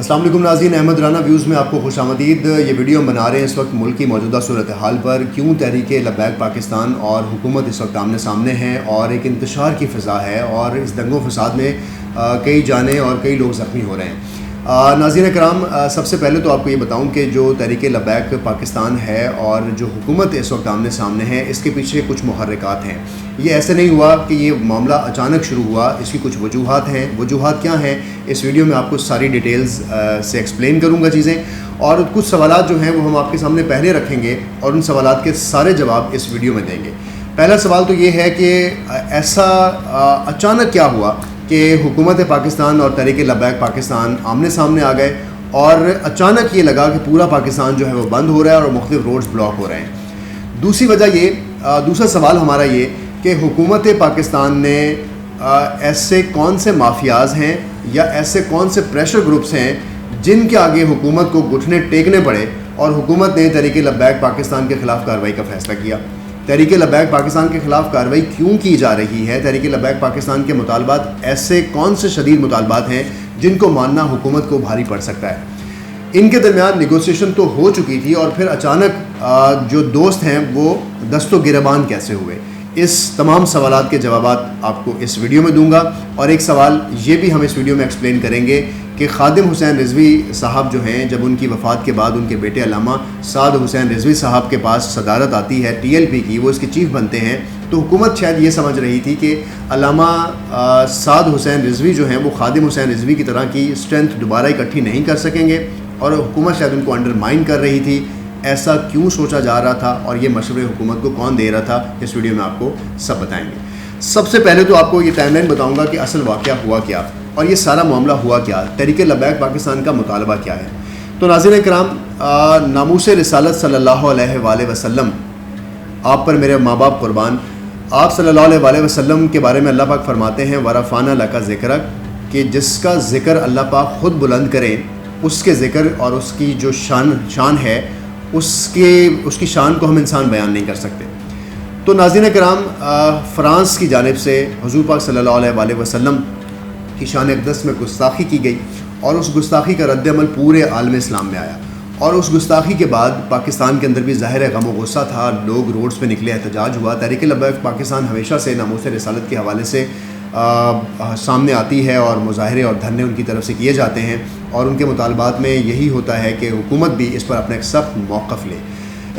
السلام علیکم ناظرین، احمد رانا ویوز میں آپ کو خوش آمدید۔ یہ ویڈیو ہم بنا رہے ہیں اس وقت ملک کی موجودہ صورتحال پر، کیوں تحریک لبیک پاکستان اور حکومت اس وقت آمنے سامنے ہیں اور ایک انتشار کی فضا ہے، اور اس دنگ و فساد میں کئی جانیں اور کئی لوگ زخمی ہو رہے ہیں۔ ناظرین کرام، سب سے پہلے تو آپ کو یہ بتاؤں کہ جو تحریک لبیک پاکستان ہے اور جو حکومت اس وقت آمنے سامنے ہے، اس کے پیچھے کچھ محرکات ہیں۔ یہ ایسے نہیں ہوا کہ یہ معاملہ اچانک شروع ہوا، اس کی کچھ وجوہات ہیں۔ وجوہات کیا ہیں اس ویڈیو میں آپ کو ساری ڈیٹیلز سے ایکسپلین کروں گا چیزیں، اور کچھ سوالات جو ہیں وہ ہم آپ کے سامنے پہلے رکھیں گے اور ان سوالات کے سارے جواب اس ویڈیو میں دیں گے۔ پہلا سوال تو یہ ہے کہ ایسا اچانک کیا ہوا کہ حکومت پاکستان اور تحریک لبیک پاکستان آمنے سامنے آ گئے اور اچانک یہ لگا کہ پورا پاکستان جو ہے وہ بند ہو رہا ہے اور مختلف روڈز بلاک ہو رہے ہیں۔ دوسری وجہ دوسرا سوال ہمارا یہ کہ حکومت پاکستان نے ایسے کون سے مافیاز ہیں یا ایسے کون سے پریشر گروپس ہیں جن کے آگے حکومت کو گھٹنے ٹیکنے پڑے اور حکومت نے تحریک لبیک پاکستان کے خلاف کارروائی کا فیصلہ کیا۔ تحریک لبیک پاکستان کے خلاف کارروائی کیوں کی جا رہی ہے؟ تحریک لبیک پاکستان کے مطالبات ایسے کون سے شدید مطالبات ہیں جن کو ماننا حکومت کو بھاری پڑ سکتا ہے؟ ان کے درمیان نیگوسیشن تو ہو چکی تھی، اور پھر اچانک جو دوست ہیں وہ دست و گریبان کیسے ہوئے؟ اس تمام سوالات کے جوابات آپ کو اس ویڈیو میں دوں گا، اور ایک سوال یہ بھی ہم اس ویڈیو میں ایکسپلین کریں گے کہ خادم حسین رضوی صاحب جو ہیں، جب ان کی وفات کے بعد ان کے بیٹے علامہ سعد حسین رضوی صاحب کے پاس صدارت آتی ہے TLP کی، وہ اس کے چیف بنتے ہیں، تو حکومت شاید یہ سمجھ رہی تھی کہ علامہ سعد حسین رضوی جو ہیں وہ خادم حسین رضوی کی طرح کی اسٹرینتھ دوبارہ اکٹھی نہیں کر سکیں گے، اور حکومت شاید ان کو انڈرمائن کر رہی تھی۔ ایسا کیوں سوچا جا رہا تھا اور یہ مشورے حکومت کو کون دے رہا تھا، اس ویڈیو میں آپ کو سب بتائیں گے۔ سب سے پہلے تو آپ کو یہ ٹائم لائن بتاؤں گا کہ اصل واقعہ ہوا کیا اور یہ سارا معاملہ ہوا کیا، تحریک لبیک پاکستان کا مطالبہ کیا ہے۔ تو ناظرین کرام، ناموس رسالت صلی اللہ علیہ وآلہ وسلم، آپ پر میرے ماں باپ قربان، آپ صلی اللہ علیہ وآلہ وسلم کے بارے میں اللہ پاک فرماتے ہیں وَرَفَعْنَا لَكَ ذِكْرَكَ، کہ جس کا ذکر اللہ پاک خود بلند کرے، اس کے ذکر اور اس کی جو شان ہے، اس کی شان کو ہم انسان بیان نہیں کر سکتے۔ تو ناظرین کرام، فرانس کی جانب سے حضور پاک صلی اللہ علیہ وآلہ وسلم کی شان اقدس میں گستاخی کی گئی، اور اس گستاخی کا رد عمل پورے عالم اسلام میں آیا، اور اس گستاخی کے بعد پاکستان کے اندر بھی ظاہر غم و غصہ تھا، لوگ روڈز پہ نکلے، احتجاج ہوا۔ تحریک لبیک پاکستان ہمیشہ سے ناموس رسالت کے حوالے سے سامنے آتی ہے، اور مظاہرے اور دھرنے ان کی طرف سے کیے جاتے ہیں، اور ان کے مطالبات میں یہی ہوتا ہے کہ حکومت بھی اس پر اپنا ایک سخت موقف لے۔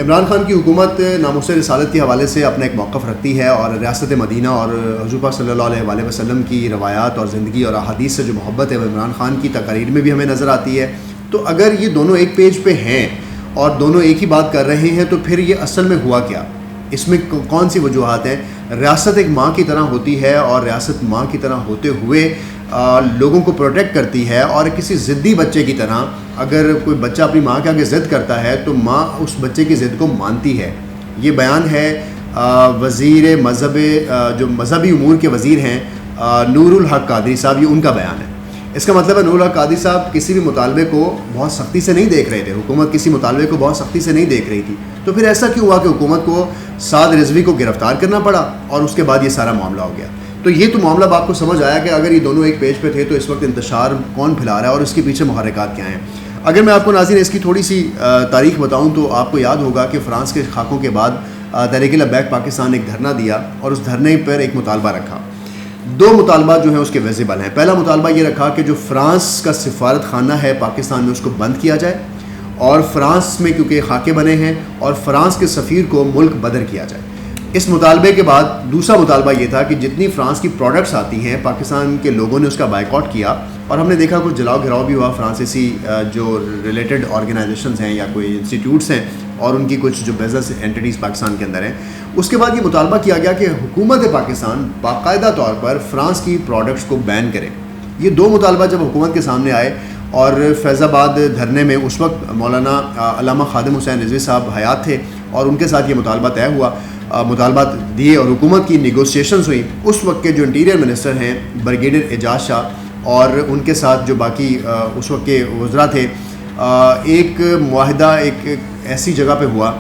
عمران خان کی حکومت ناموس رسالت کے حوالے سے اپنا ایک موقف رکھتی ہے، اور ریاست مدینہ اور حضور پاک صلی اللہ علیہ وآلہ وسلم کی روایات اور زندگی اور احادیث سے جو محبت ہے وہ عمران خان کی تقاریر میں بھی ہمیں نظر آتی ہے۔ تو اگر یہ دونوں ایک پیج پہ ہیں اور دونوں ایک ہی بات کر رہے ہیں، تو پھر یہ اصل میں ہوا کیا؟ اس میں کون سی وجوہات ہیں؟ ریاست ایک ماں کی طرح ہوتی ہے، اور ریاست ماں کی طرح ہوتے ہوئے لوگوں کو پروٹیکٹ کرتی ہے، اور کسی ضدی بچے کی طرح اگر کوئی بچہ اپنی ماں کے آگے ضد کرتا ہے تو ماں اس بچے کی ضد کو مانتی ہے۔ یہ بیان ہے وزیر مذہب، جو مذہبی امور کے وزیر ہیں، نور الحق قادری صاحب، یہ ان کا بیان ہے۔ اس کا مطلب ہے نور الحق قادری صاحب کسی بھی مطالبے کو بہت سختی سے نہیں دیکھ رہے تھے، حکومت کسی مطالبے کو بہت سختی سے نہیں دیکھ رہی تھی۔ تو پھر ایسا کیوں ہوا کہ حکومت کو سعد رضوی کو گرفتار کرنا پڑا اور اس کے بعد یہ سارا معاملہ ہو گیا؟ تو یہ تو معاملہ آپ کو سمجھ آیا کہ اگر یہ دونوں ایک پیج پہ تھے تو اس وقت انتشار کون پھیلا رہا ہے اور اس کے پیچھے محرکات کیا ہیں۔ اگر میں آپ کو ناظرین اس کی تھوڑی سی تاریخ بتاؤں تو آپ کو یاد ہوگا کہ فرانس کے خاکوں کے بعد تحریک لبیک پاکستان نے ایک دھرنا دیا، اور اس دھرنے پر ایک مطالبہ رکھا۔ دو مطالبات جو ہیں اس کے ویزیبل ہیں۔ پہلا مطالبہ یہ رکھا کہ جو فرانس کا سفارت خانہ ہے پاکستان میں، اس کو بند کیا جائے، اور فرانس میں کیونکہ خاکے بنے ہیں، اور فرانس کے سفیر کو ملک بدر کیا جائے۔ اس مطالبے کے بعد دوسرا مطالبہ یہ تھا کہ جتنی فرانس کی پروڈکٹس آتی ہیں، پاکستان کے لوگوں نے اس کا بائیکاٹ کیا، اور ہم نے دیکھا کچھ جلاؤ گھراؤ بھی ہوا فرانسیسی جو ریلیٹڈ آرگنائزیشنز ہیں یا کوئی انسٹیٹیوٹس ہیں، اور ان کی کچھ جو بزنس اینٹیز پاکستان کے اندر ہیں۔ اس کے بعد یہ مطالبہ کیا گیا کہ حکومت پاکستان باقاعدہ طور پر فرانس کی پروڈکٹس کو بین کرے۔ یہ دو مطالبہ جب حکومت کے سامنے آئے، اور فیض آباد دھرنے میں اس وقت مولانا علامہ خادم حسین رضوی صاحب حیات تھے، اور ان کے ساتھ یہ مطالبہ طے ہوا، مطالبات دیے اور حکومت کی نیگوسیشنز ہوئی۔ اس وقت کے جو انٹیریئر منسٹر ہیں بریگیڈیئر اعجاز شاہ، اور ان کے ساتھ جو باقی اس وقت کے وزراء تھے، ایک معاہدہ ایک ایسی جگہ پہ ہوا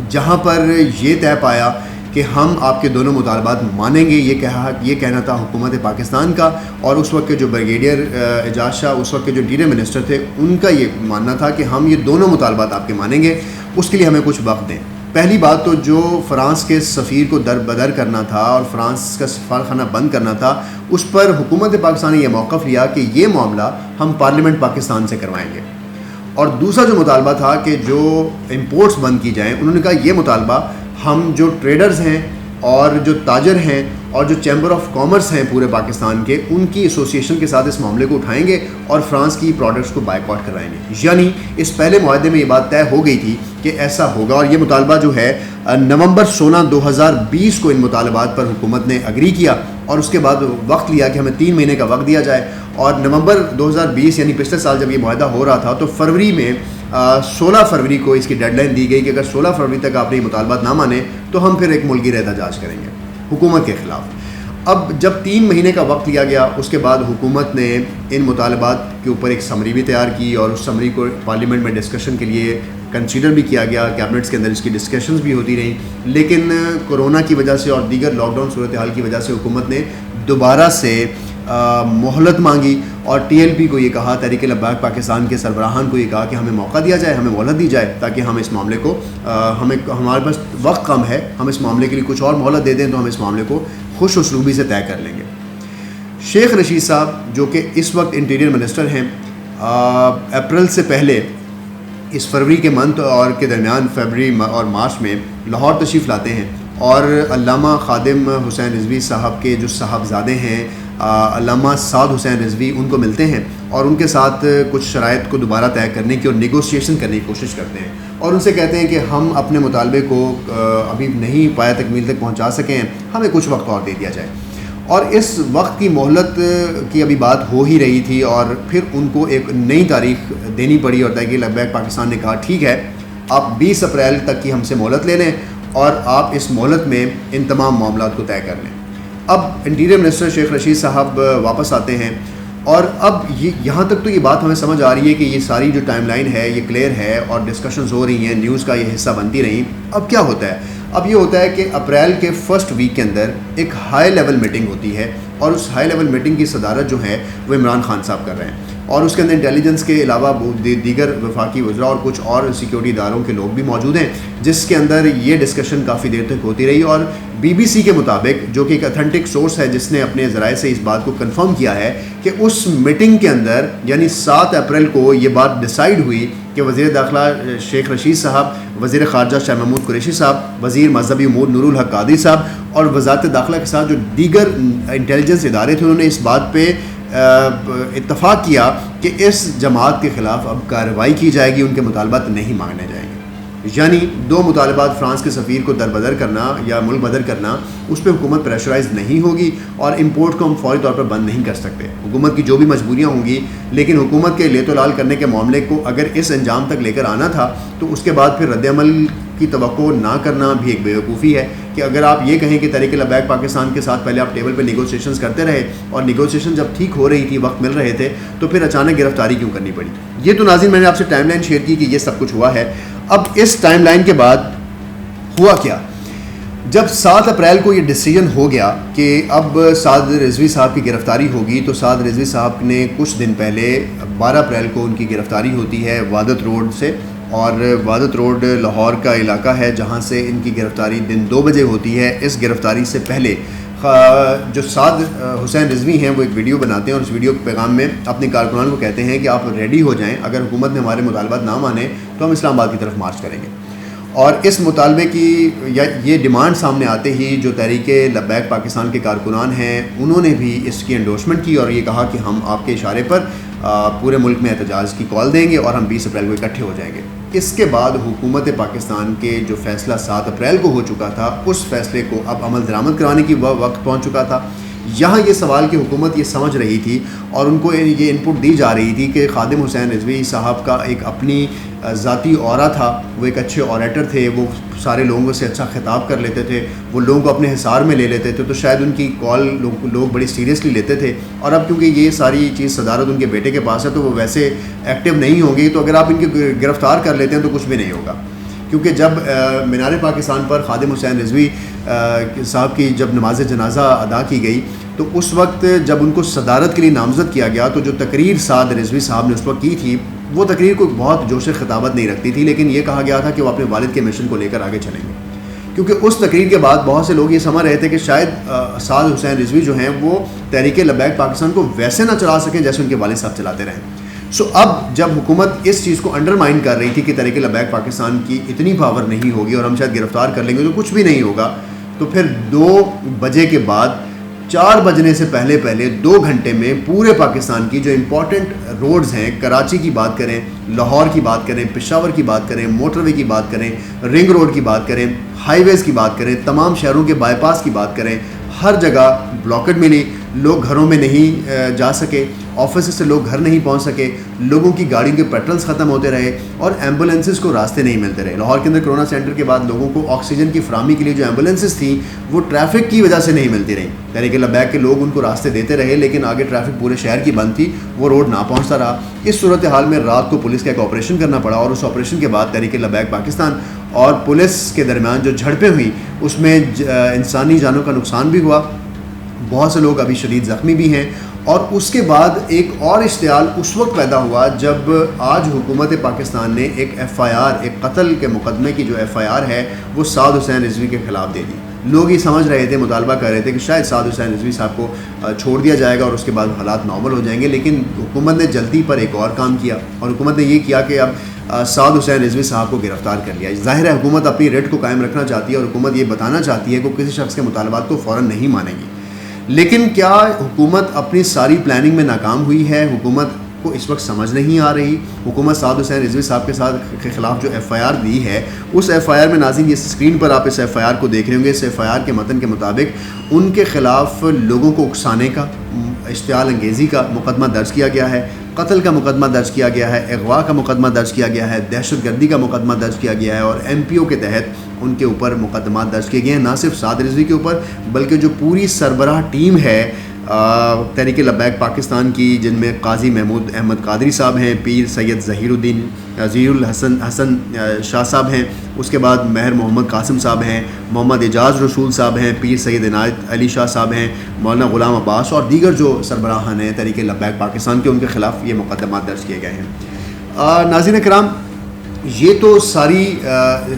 جہاں پر یہ طے پایا کہ ہم آپ کے دونوں مطالبات مانیں گے. یہ کہنا تھا حکومت پاکستان کا, اور اس وقت کے جو بریگیڈیئر اعجاز شاہ, اس وقت کے جو انٹیریئر منسٹر تھے, ان کا یہ ماننا تھا کہ ہم یہ دونوں مطالبات آپ کے مانیں گے, اس کے لیے ہمیں کچھ وقت دیں. پہلی بات تو جو فرانس کے سفیر کو در بدر کرنا تھا اور فرانس کا سفارخانہ بند کرنا تھا, اس پر حکومت پاکستان نے یہ موقف لیا کہ یہ معاملہ ہم پارلیمنٹ پاکستان سے کروائیں گے. اور دوسرا جو مطالبہ تھا کہ جو امپورٹس بند کی جائیں, انہوں نے کہا یہ مطالبہ ہم جو ٹریڈرز ہیں اور جو تاجر ہیں اور جو چیمبر آف کامرس ہیں پورے پاکستان کے, ان کی ایسوسیشن کے ساتھ اس معاملے کو اٹھائیں گے اور فرانس کی پروڈکٹس کو بائیکاٹ کروائیں گے. یعنی اس پہلے معاہدے میں یہ بات طے ہو گئی تھی کہ ایسا ہوگا, اور یہ مطالبہ جو ہے نومبر 16 2020 کو ان مطالبات پر حکومت نے اگری کیا, اور اس کے بعد وقت لیا کہ ہمیں 3 مہینے کا وقت دیا جائے. اور نومبر 2020 یعنی پچھلے سال جب یہ معاہدہ ہو رہا تھا, تو فروری میں 16 فروری کو اس کی ڈیڈ لائن دی گئی کہ اگر 16 فروری تک آپ نے یہ مطالبات نہ مانے تو ہم پھر ایک ملکی رہ احتجاج کریں گے حکومت کے خلاف. اب جب 3 مہینے کا وقت لیا گیا, اس کے بعد حکومت نے ان مطالبات کے اوپر ایک سمری بھی تیار کی, اور اس سمری کو پارلیمنٹ میں ڈسکشن کے لیے کنسیڈر بھی کیا گیا. کیبنٹس کے اندر اس کی ڈسکشنز بھی ہوتی رہیں, لیکن کورونا کی وجہ سے اور دیگر لاک ڈاؤن صورتحال کی وجہ سے حکومت نے دوبارہ سے مہلت مانگی, اور ٹی ایل پی کو یہ کہا, تحریک لبیک پاکستان کے سربراہان کو یہ کہا کہ ہمیں موقع دیا جائے, ہمیں مہلت دی جائے, تاکہ ہم اس معاملے کو ہمارے پاس وقت کم ہے, ہم اس معاملے کے لیے کچھ اور مہلت دے دیں تو ہم اس معاملے کو خوش اسلوبی سے طے کر لیں گے. شیخ رشید صاحب جو کہ اس وقت انٹیریئر منسٹر ہیں, اپریل سے پہلے اس فروری کے منتھ اور کے درمیان فروری اور مارچ میں لاہور تشریف لاتے ہیں, اور علامہ خادم حسین رضوی صاحب کے جو صاحبزادے ہیں علامہ سعد حسین رضوی, ان کو ملتے ہیں اور ان کے ساتھ کچھ شرائط کو دوبارہ طے کرنے کی اور نیگوسیشن کرنے کی کوشش کرتے ہیں, اور ان سے کہتے ہیں کہ ہم اپنے مطالبے کو ابھی نہیں پایا تکمیل تک پہنچا سکیں, ہمیں کچھ وقت اور دے دیا جائے. اور اس وقت کی مہلت کی ابھی بات ہو ہی رہی تھی, اور پھر ان کو ایک نئی تاریخ دینی پڑی, اور تحریک لبیک پاکستان نے کہا ٹھیک ہے, آپ 20 اپریل تک کی ہم سے مہلت لے لیں, اور آپ اس مہلت میں ان تمام معاملات کو طے کر لیں. اب انٹیریئر منسٹر شیخ رشید صاحب واپس آتے ہیں, اور اب یہاں تک تو یہ بات ہمیں سمجھ آ رہی ہے کہ یہ ساری جو ٹائم لائن ہے یہ کلیئر ہے, اور ڈسکشنز ہو رہی ہیں, نیوز کا یہ حصہ بنتی رہیں. اب کیا ہوتا ہے؟ اب یہ ہوتا ہے کہ اپریل کے فرسٹ ویک کے اندر ایک ہائی لیول میٹنگ ہوتی ہے, اور اس ہائی لیول میٹنگ کی صدارت جو ہے وہ عمران خان صاحب کر رہے ہیں, اور اس کے اندر انٹیلیجنس کے علاوہ دیگر وفاقی وزراء اور کچھ اور سیکیورٹی اداروں کے لوگ بھی موجود ہیں, جس کے اندر یہ ڈسکشن کافی دیر تک ہوتی رہی. اور بی بی سی کے مطابق, جو کہ ایک اتھینٹک سورس ہے جس نے اپنے ذرائع سے اس بات کو کنفرم کیا ہے, کہ اس میٹنگ کے اندر یعنی 7 اپریل کو یہ بات ڈیسائیڈ ہوئی کہ وزیر داخلہ شیخ رشید صاحب, وزیر خارجہ شاہ محمود قریشی صاحب, وزیر مذہبی امور نور الحق قادری صاحب اور وزارت داخلہ کے ساتھ جو دیگر انٹیلیجنس ادارے تھے, انہوں نے اس بات پہ اتفاق کیا کہ اس جماعت کے خلاف اب کارروائی کی جائے گی, ان کے مطالبات نہیں ماننے جائیں گے. یعنی 2 مطالبات فرانس کے سفیر کو دربدر کرنا یا ملک بدر کرنا, اس پہ حکومت پریشرائز نہیں ہوگی, اور امپورٹ کو ہم فوری طور پر بند نہیں کر سکتے. حکومت کی جو بھی مجبوریاں ہوں گی, لیکن حکومت کے لیت و لال کرنے کے معاملے کو اگر اس انجام تک لے کر آنا تھا, تو اس کے بعد پھر رد عمل کی توقع نہ کرنا بھی ایک بیوقوفی ہے. کہ اگر آپ یہ کہیں کہ تحریک لبیک پاکستان کے ساتھ پہلے آپ ٹیبل پہ نیگوسیشنز کرتے رہے, اور نیگوسیشن جب ٹھیک ہو رہی تھی, وقت مل رہے تھے, تو پھر اچانک گرفتاری کیوں کرنی پڑی؟ یہ تو ناظرین میں نے آپ سے ٹائم لائن شیئر کی کہ یہ سب کچھ ہوا ہے. اب اس ٹائم لائن کے بعد ہوا کیا؟ جب 7 اپریل کو یہ ڈیسیجن ہو گیا کہ اب سعد رضوی صاحب کی گرفتاری ہوگی, تو سعد رضوی صاحب نے کچھ دن پہلے 12 اپریل کو ان کی گرفتاری ہوتی ہے وحدت روڈ سے, اور وحدت روڈ لاہور کا علاقہ ہے جہاں سے ان کی گرفتاری دن 2 بجے ہوتی ہے. اس گرفتاری سے پہلے جو سعد حسین رضوی ہیں وہ ایک ویڈیو بناتے ہیں, اور اس ویڈیو کے پیغام میں اپنے کارکنان کو کہتے ہیں کہ آپ ریڈی ہو جائیں, اگر حکومت نے ہمارے مطالبات نہ مانے تو ہم اسلام آباد کی طرف مارچ کریں گے. اور اس مطالبے کی یا یہ ڈیمانڈ سامنے آتے ہی جو تحریک لبیک پاکستان کے کارکنان ہیں, انہوں نے بھی اس کی انڈورسمنٹ کی, اور یہ کہا کہ ہم آپ کے اشارے پر پورے ملک میں احتجاج کی کال دیں گے, اور ہم 20 اپریل کو اکٹھے ہو جائیں گے. اس کے بعد حکومت پاکستان کے جو فیصلہ 7 اپریل کو ہو چکا تھا, اس فیصلے کو اب عمل درآمد کرانے کی وقت پہنچ چکا تھا. یہاں یہ سوال کہ حکومت یہ سمجھ رہی تھی اور ان کو یہ انپٹ دی جا رہی تھی کہ خادم حسین رضوی صاحب کا ایک اپنی ذاتی اورا تھا, وہ ایک اچھے اوریٹر تھے, وہ سارے لوگوں سے اچھا خطاب کر لیتے تھے, وہ لوگوں کو اپنے حصار میں لے لیتے تھے, تو شاید ان کی کال لوگ بڑی سیریسلی لیتے تھے. اور اب کیونکہ یہ ساری چیز صدارت ان کے بیٹے کے پاس ہے, تو وہ ویسے ایکٹیو نہیں ہوں گی, تو اگر آپ ان کی گرفتار کر لیتے ہیں تو کچھ بھی نہیں ہوگا. کیونکہ جب مینار پاکستان پر خادم حسین رضوی صاحب کی جب نماز جنازہ ادا کی گئی تو اس وقت جب ان کو صدارت کے لیے نامزد کیا گیا تو جو تقریر سعد رضوی صاحب نے اس وقت کی تھی وہ تقریر کو بہت جوش خطابت نہیں رکھتی تھی، لیکن یہ کہا گیا تھا کہ وہ اپنے والد کے مشن کو لے کر آگے چلیں گے، کیونکہ اس تقریر کے بعد بہت سے لوگ یہ سمجھ رہے تھے کہ شاید سعد حسین رضوی جو ہیں وہ تحریک لبیک پاکستان کو ویسے نہ چلا سکیں جیسے ان کے والد صاحب چلاتے رہیں۔ اب جب حکومت اس چیز کو انڈرمائن کر رہی تھی کہ تحریک لبیک پاکستان کی اتنی پاور نہیں ہوگی اور ہم شاید گرفتار کر لیں گے تو کچھ بھی نہیں ہوگا، تو پھر 2 بجے کے بعد 4 بجنے سے پہلے 2 گھنٹے میں پورے پاکستان کی جو امپورٹنٹ روڈز ہیں، کراچی کی بات کریں، لاہور کی بات کریں، پشاور کی بات کریں، موٹر وے کی بات کریں، رنگ روڈ کی بات کریں، ہائی ویز کی بات کریں، تمام شہروں کے بائی پاس کی بات کریں، ہر جگہ بلاکڈ ملی، لوگ گھروں میں نہیں جا سکے، آفس سے لوگ گھر نہیں پہنچ سکے، لوگوں کی گاڑیوں کے پیٹرولز ختم ہوتے رہے اور ایمبولینسز کو راستے نہیں ملتے رہے۔ لاہور کے اندر کرونا سینٹر کے بعد لوگوں کو آکسیجن کی فراہمی کے لیے جو ایمبولینسز تھیں وہ ٹریفک کی وجہ سے نہیں ملتی رہیں۔ تحریک لبیک کے لوگ ان کو راستے دیتے رہے لیکن آگے ٹریفک پورے شہر کی بند تھی، وہ روڈ نہ پہنچتا رہا۔ اس صورتحال میں رات کو پولیس کا ایک آپریشن کرنا پڑا اور اس آپریشن کے بعد تحریک لبیک پاکستان اور پولیس کے درمیان جو جھڑپیں ہوئی اس میں انسانی جانوں کا نقصان بھی ہوا، بہت سے لوگ ابھی شدید زخمی بھی ہیں۔ اور اس کے بعد ایک اور اشتعال اس وقت پیدا ہوا جب آج حکومت پاکستان نے ایک FIR، ایک قتل کے مقدمے کی جو FIR ہے وہ سعد حسین رضوی کے خلاف دے دی۔ لوگ یہ سمجھ رہے تھے، مطالبہ کر رہے تھے کہ شاید سعد حسین رضوی صاحب کو چھوڑ دیا جائے گا اور اس کے بعد حالات نارمل ہو جائیں گے، لیکن حکومت نے جلدی پر ایک اور کام کیا اور حکومت نے یہ کیا کہ اب سعد حسین رضوی صاحب کو گرفتار کر لیا۔ ظاہر ہے حکومت اپنی ریٹ کو قائم رکھنا چاہتی ہے اور حکومت یہ بتانا چاہتی ہے کہ کسی شخص کے مطالبات کو فوراً نہیں مانے گی، لیکن کیا حکومت اپنی ساری پلاننگ میں ناکام ہوئی ہے؟ حکومت کو اس وقت سمجھ نہیں آ رہی۔ حکومت سعد حسین رضوی صاحب کے خلاف جو FIR دی ہے اس FIR میں، ناظرین یہ اسکرین پر آپ اس FIR کو دیکھ رہے ہوں گے، اس FIR کے متن کے مطابق ان کے خلاف لوگوں کو اکسانے کا، اشتعال انگیزی کا مقدمہ درج کیا گیا ہے، قتل کا مقدمہ درج کیا گیا ہے، اغوا کا مقدمہ درج کیا گیا ہے، دہشت گردی کا مقدمہ درج کیا گیا ہے اور MPO کے تحت ان کے اوپر مقدمات درج کیے گئے ہیں، نہ صرف سعد رضوی کے اوپر بلکہ جو پوری سربراہ ٹیم ہے تحریک لبیک پاکستان کی، جن میں قاضی محمود احمد قادری صاحب ہیں، پیر سید ظہیر الحسن شاہ صاحب ہیں، اس کے بعد مہر محمد قاسم صاحب ہیں، محمد اعجاز رسول صاحب ہیں، پیر سید عنایت علی شاہ صاحب ہیں، مولانا غلام عباس اور دیگر جو سربراہان ہیں تحریک لبیک پاکستان کے، ان کے خلاف یہ مقدمات درج کیے گئے ہیں۔ ناظرین کرام، یہ تو ساری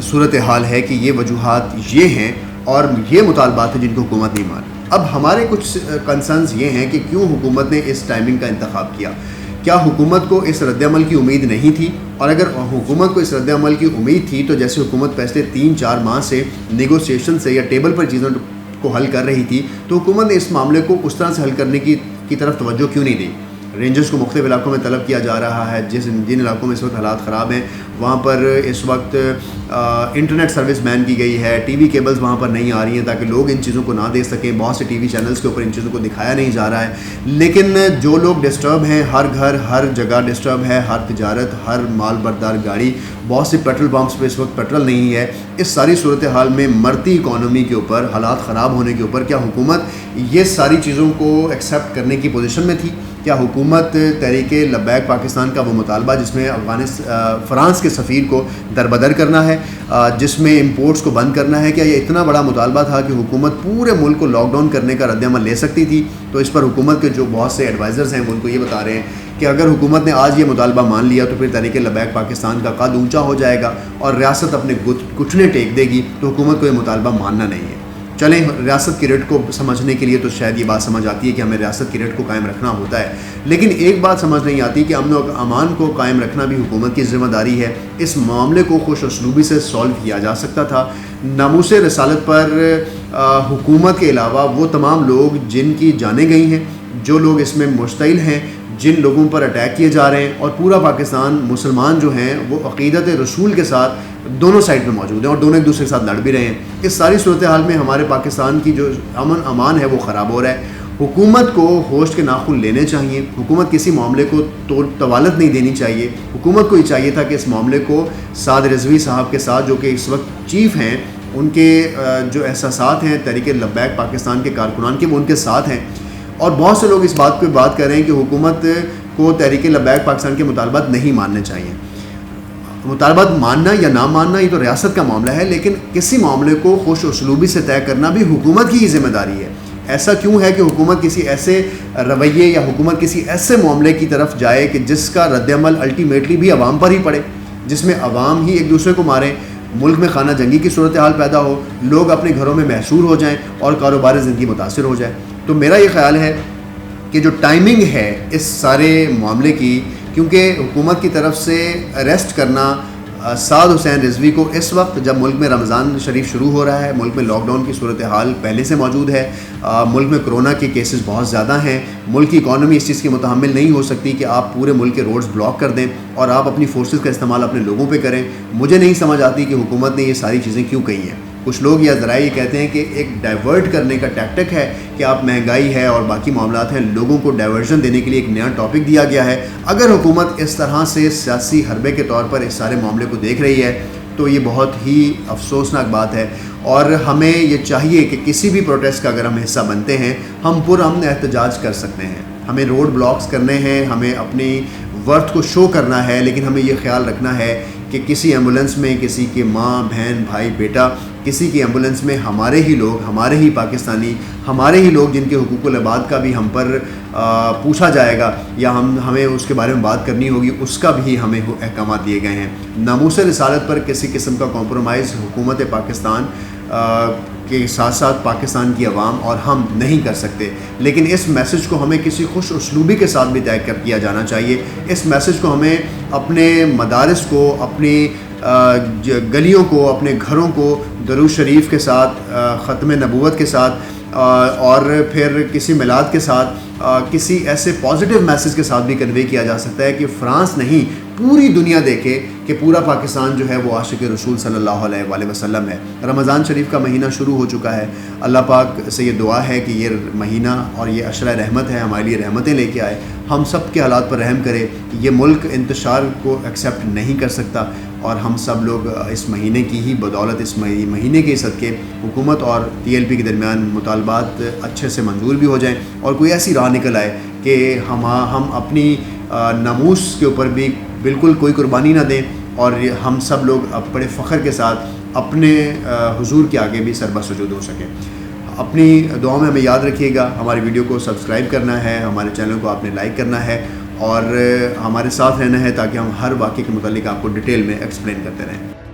صورتحال ہے کہ یہ وجوہات یہ ہیں اور یہ مطالبات ہیں جن کو حکومت نہیں مان۔ اب ہمارے کچھ کنسرنز یہ ہیں کہ کیوں حکومت نے اس ٹائمنگ کا انتخاب کیا؟ کیا حکومت کو اس رد عمل کی امید نہیں تھی؟ اور اگر حکومت کو اس رد عمل کی امید تھی تو جیسے حکومت پچھلے 3-4 ماہ سے نیگوسیشن سے یا ٹیبل پر چیزوں کو حل کر رہی تھی تو حکومت نے اس معاملے کو اس طرح سے حل کرنے کی طرف توجہ کیوں نہیں دی؟ رینجرز کو مختلف علاقوں میں طلب کیا جا رہا ہے، جن علاقوں میں اس وقت حالات خراب ہیں وہاں پر اس وقت انٹرنیٹ سروس بین کی گئی ہے، ٹی وی کیبلز وہاں پر نہیں آ رہی ہیں تاکہ لوگ ان چیزوں کو نہ دیکھ سکیں، بہت سے ٹی وی چینلز کے اوپر ان چیزوں کو دکھایا نہیں جا رہا ہے، لیکن جو لوگ ڈسٹرب ہیں، ہر گھر ہر جگہ ڈسٹرب ہے، ہر تجارت، ہر مال بردار گاڑی، بہت سے پیٹرول پمپس پہ اس وقت پیٹرول نہیں ہے۔ اس ساری صورتحال میں مرتی اکانومی کے اوپر، حالات خراب ہونے کے اوپر کیا حکومت یہ ساری چیزوں کو ایکسیپٹ کرنے کی پوزیشن میں تھی؟ کیا حکومت تحریک لبیک پاکستان کا وہ مطالبہ جس میں فرانس کے سفیر کو دربدر کرنا ہے، جس میں امپورٹس کو بند کرنا ہے، کیا یہ اتنا بڑا مطالبہ تھا کہ حکومت پورے ملک کو لاک ڈاؤن کرنے کا رد عمل لے سکتی تھی؟ تو اس پر حکومت کے جو بہت سے ایڈوائزرز ہیں وہ ان کو یہ بتا رہے ہیں کہ اگر حکومت نے آج یہ مطالبہ مان لیا تو پھر تحریک لبیک پاکستان کا قد اونچا ہو جائے گا اور ریاست اپنے گھٹنے ٹیک دے گی، تو حکومت کو یہ مطالبہ ماننا نہیں ہے۔ چلیں، ریاست کی ریٹ کو سمجھنے کے لیے تو شاید یہ بات سمجھ آتی ہے کہ ہمیں ریاست کی ریٹ کو قائم رکھنا ہوتا ہے، لیکن ایک بات سمجھ نہیں آتی کہ امن و امان کو قائم رکھنا بھی حکومت کی ذمہ داری ہے۔ اس معاملے کو خوش اسلوبی سے سولو کیا جا سکتا تھا۔ ناموس رسالت پر حکومت کے علاوہ وہ تمام لوگ جن کی جانیں گئی ہیں، جو لوگ اس میں مشتعل ہیں، جن لوگوں پر اٹیک کیے جا رہے ہیں، اور پورا پاکستان مسلمان جو ہیں وہ عقیدت رسول کے ساتھ دونوں سائڈ پہ موجود ہیں اور دونوں ایک دوسرے کے ساتھ لڑ بھی رہے ہیں۔ اس ساری صورتحال میں ہمارے پاکستان کی جو امن امان ہے وہ خراب ہو رہا ہے۔ حکومت کو ہوش کے ناخن لینے چاہیے، حکومت کسی معاملے کو طوالت نہیں دینی چاہیے۔ حکومت کو یہ چاہیے تھا کہ اس معاملے کو سعد رضوی صاحب کے ساتھ، جو کہ اس وقت چیف ہیں، ان کے جو احساسات ہیں تحریک لبیک پاکستان کے کارکنان کے، وہ ان کے ساتھ ہیں، اور بہت سے لوگ اس بات پہ بات کر رہے ہیں کہ حکومت کو تحریک لبیک پاکستان کے مطالبات نہیں ماننے چاہیے۔ مطالبات ماننا یا نہ ماننا یہ تو ریاست کا معاملہ ہے، لیکن کسی معاملے کو خوش اسلوبی سے طے کرنا بھی حکومت کی ہی ذمہ داری ہے۔ ایسا کیوں ہے کہ حکومت کسی ایسے رویے یا حکومت کسی ایسے معاملے کی طرف جائے کہ جس کا رد عمل الٹیمیٹلی بھی عوام پر ہی پڑے، جس میں عوام ہی ایک دوسرے کو ماریں، ملک میں خانہ جنگی کی صورتحال پیدا ہو، لوگ اپنے گھروں میں محصور ہو جائیں اور کاروبار زندگی متاثر ہو جائے۔ تو میرا یہ خیال ہے کہ جو ٹائمنگ ہے اس سارے معاملے کی، کیونکہ حکومت کی طرف سے اریسٹ کرنا سعد حسین رضوی کو اس وقت جب ملک میں رمضان شریف شروع ہو رہا ہے، ملک میں لاک ڈاؤن کی صورتحال پہلے سے موجود ہے، ملک میں کرونا کے کیسز بہت زیادہ ہیں، ملک کی اکانومی اس چیز کی متحمل نہیں ہو سکتی کہ آپ پورے ملک کے روڈز بلاک کر دیں اور آپ اپنی فورسز کا استعمال اپنے لوگوں پہ کریں۔ مجھے نہیں سمجھ آتی کہ حکومت نے یہ ساری چیزیں کیوں کہی ہیں۔ کچھ لوگ یا ذرائع یہ کہتے ہیں کہ ایک ڈائیورٹ کرنے کا ٹیکٹک ہے کہ آپ مہنگائی ہے اور باقی معاملات ہیں، لوگوں کو ڈائیورژن دینے کے لیے ایک نیا ٹاپک دیا گیا ہے۔ اگر حکومت اس طرح سے سیاسی حربے کے طور پر اس سارے معاملے کو دیکھ رہی ہے تو یہ بہت ہی افسوسناک بات ہے، اور ہمیں یہ چاہیے کہ کسی بھی پروٹیسٹ کا اگر ہم حصہ بنتے ہیں، ہم پرامن احتجاج کر سکتے ہیں، ہمیں روڈ بلاکس کرنے ہیں، ہمیں اپنی ورتھ کو شو کرنا ہے، لیکن ہمیں یہ خیال رکھنا ہے کہ کسی ایمبولنس میں کسی کے ماں، بہن، بھائی، بیٹا، کسی کی ایمبولنس میں ہمارے ہی لوگ، ہمارے ہی پاکستانی، ہمارے ہی لوگ جن کے حقوق العباد کا بھی ہم پر پوچھا جائے گا یا ہمیں اس کے بارے میں بات کرنی ہوگی، اس کا بھی ہمیں احکامات دیے گئے ہیں۔ ناموس رسالت پر کسی قسم کا کمپرومائز حکومت پاکستان کے ساتھ ساتھ پاکستان کی عوام اور ہم نہیں کر سکتے، لیکن اس میسج کو ہمیں کسی خوش اسلوبی کے ساتھ بھی طے کیا جانا چاہیے۔ اس میسج کو ہمیں اپنے مدارس کو، اپنی گلیوں کو، اپنے گھروں کو درود شریف کے ساتھ، ختم نبوت کے ساتھ اور پھر کسی میلاد کے ساتھ، کسی ایسے پازیٹیو میسج کے ساتھ بھی کنوے کیا جا سکتا ہے کہ فرانس نہیں، پوری دنیا دیکھے کہ پورا پاکستان جو ہے وہ عاشق رسول صلی اللہ علیہ وآلہ وسلم ہے۔ رمضان شریف کا مہینہ شروع ہو چکا ہے، اللہ پاک سے یہ دعا ہے کہ یہ مہینہ اور یہ عشرہ رحمت ہے، ہمارے لیے رحمتیں لے کے آئے، ہم سب کے حالات پر رحم کرے۔ یہ ملک انتشار کو ایکسیپٹ نہیں کر سکتا، اور ہم سب لوگ اس مہینے کی ہی بدولت، اس مہینے کے صدقے حکومت اور TLP کے درمیان مطالبات اچھے سے منظور بھی ہو جائیں اور کوئی ایسی راہ نکل آئے کہ ہم اپنی ناموس کے اوپر بھی بالکل کوئی قربانی نہ دیں، اور ہم سب لوگ بڑے فخر کے ساتھ اپنے حضور کے آگے بھی سر بسجود ہو سکیں۔ اپنی دعاؤں میں ہمیں یاد رکھیے گا، ہماری ویڈیو کو سبسکرائب کرنا ہے، ہمارے چینل کو آپ نے لائک کرنا ہے اور ہمارے ساتھ رہنا ہے تاکہ ہم ہر واقعے کے متعلق آپ کو ڈیٹیل میں ایکسپلین کرتے رہیں۔